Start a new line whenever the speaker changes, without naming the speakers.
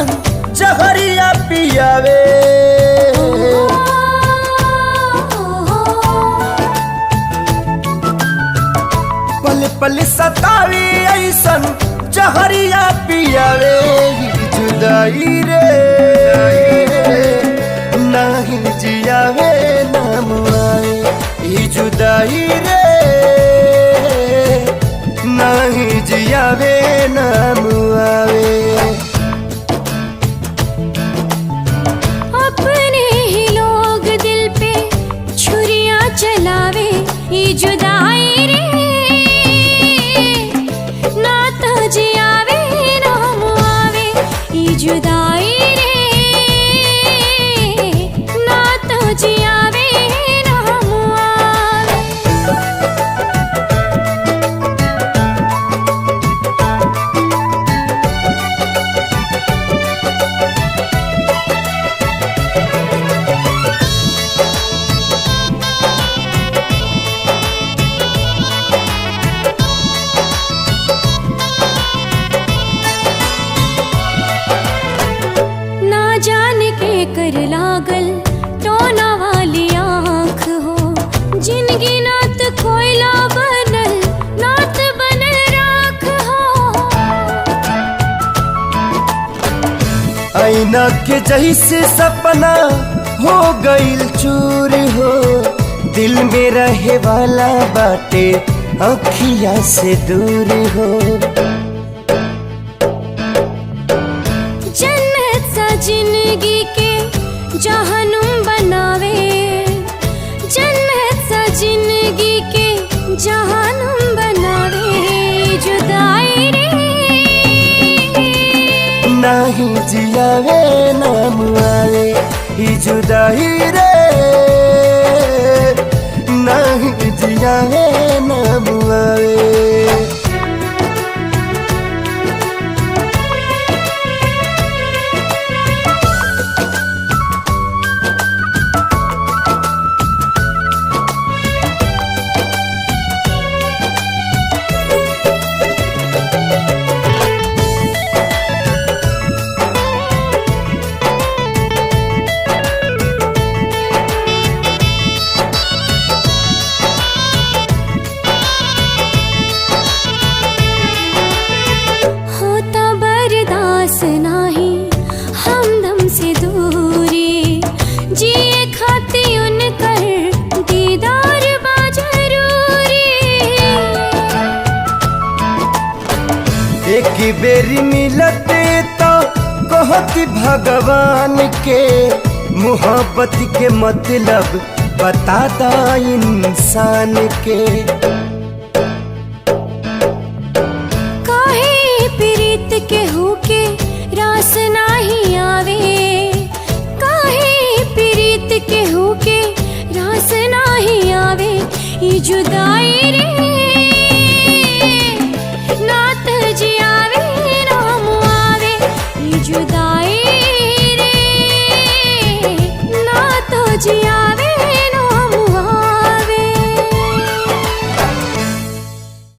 ऐसन जहरिया पियावे। पल पल सतावी ऐसन जहरिया पियावे। जुदाई रे नाही जियावे ना मुआवे। ई जुदाई रे नाही जियावे ना मुआवे।
अपने ही लोग दिल पे छुरियां चलावे। ई जुदाई रे ना तो जियावे ना मुआवे। ई जुदाई रे ना तो जियावे ना मुआवे। ना जाने के कर लागल टोना वाली आँख हो। जिनगी नात कोयला बनल नात बनल राख हो।
आईना के जैसे सपना हो गईल चूर हो। दिल में रहे वाला बाटे अखिया से दूर हो।
जन्नत सा जिंदगी के जहनुम बनावे। जन्नत सा जिंदगी के जहनुम बनावे। जुदाई रे
नाही जियावे ना मुआवे। ई जुदाई रे नाही जियावे ना मुआवे।
होता बर्दाश्त नाही हमदम से दूरी। जिए खाती उनकर दीदार बा जरूरी।
एक बेरी मिलते तो कहती भगवान के। मोहब्बत के मतलब बताता इंसान के।
काहे प्रीत के होके रास नाही आवे। काहे प्रीत के होके रास नाही आवे। ई जुदाई रे नात जियावे ना मुआवे। ई जुदाई रे ना तो जियावे